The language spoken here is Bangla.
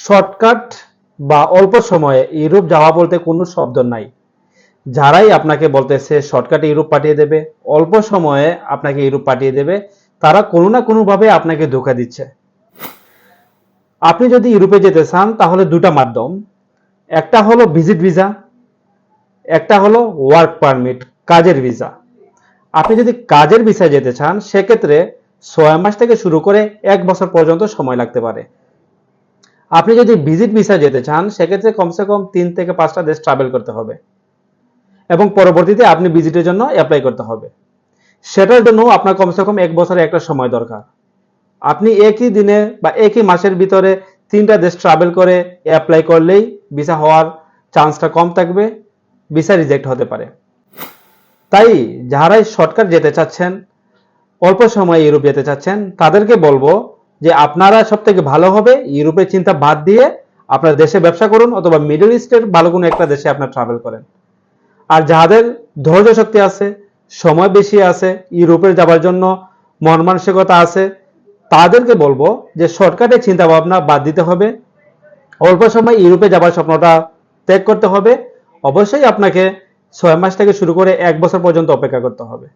শর্টকাট বা অল্প সময়ে ইউরোপ যাওয়া বলতে কোনো শব্দ নাই। যারাই আপনাকে বলতেছে শর্টকাটে ইউরোপ পাঠিয়ে দেবে, অল্প সময়ে আপনাকে ইউরোপ পাঠিয়ে দেবে, তারা কোনো না কোনোভাবে আপনাকে ধোঁকা দিচ্ছে। আপনি যদি ইউরোপে যেতে চান তাহলে দুটা মাধ্যম, একটা হলো ভিজিট ভিসা, একটা হলো ওয়ার্ক পারমিট, কাজের ভিসা। আপনি যদি কাজের ভিসায় যেতে চান সেক্ষেত্রে 6 মাস থেকে শুরু করে 1 বছর পর্যন্ত সময় লাগতে পারে। আপনি যদি ভিজিট ভিসা যেতে চান সেক্ষেত্রে কমসে কম 3 থেকে 5টা দেশ ট্রাভেল করতে হবে এবং পরবর্তীতে আপনি ভিজিটের জন্য অ্যাপ্লাই করতে হবে। সেটার জন্য আপনার কমসে কম 1 বছরের একটা সময় দরকার। আপনি একই দিনে বা একই মাসের ভিতরে 3টা দেশ ট্রাভেল করে অ্যাপ্লাই করলেই ভিসা হওয়ার চান্সটা কম থাকবে, ভিসা রিজেক্ট হতে পারে। তাই যারাই শর্টকাট যেতে চাচ্ছেন, অল্প সময়ে ইউরোপ যেতে চাচ্ছেন, তাদেরকে বলবো যে আপনারা সবথেকে ভালো হবে ইউরোপের চিন্তা বাদ দিয়ে আপনার দেশে ব্যবসা করুন অথবা মিডল ইস্টের ভালো কোনো একটা দেশে আপনার ট্রাভেল করেন। আর যাদের ধৈর্য শক্তি আছে, সময় বেশি আছে, ইউরোপে যাবার জন্য মন মানসিকতা আছে, তাদেরকে বলবো যে শর্টকাটের চিন্তা ভাবনা বাদ দিতে হবে, অল্প সময় ইউরোপে যাবার স্বপ্নটা ত্যাগ করতে হবে। অবশ্যই আপনাকে 6 মাস থেকে শুরু করে 1 বছর পর্যন্ত অপেক্ষা করতে হবে।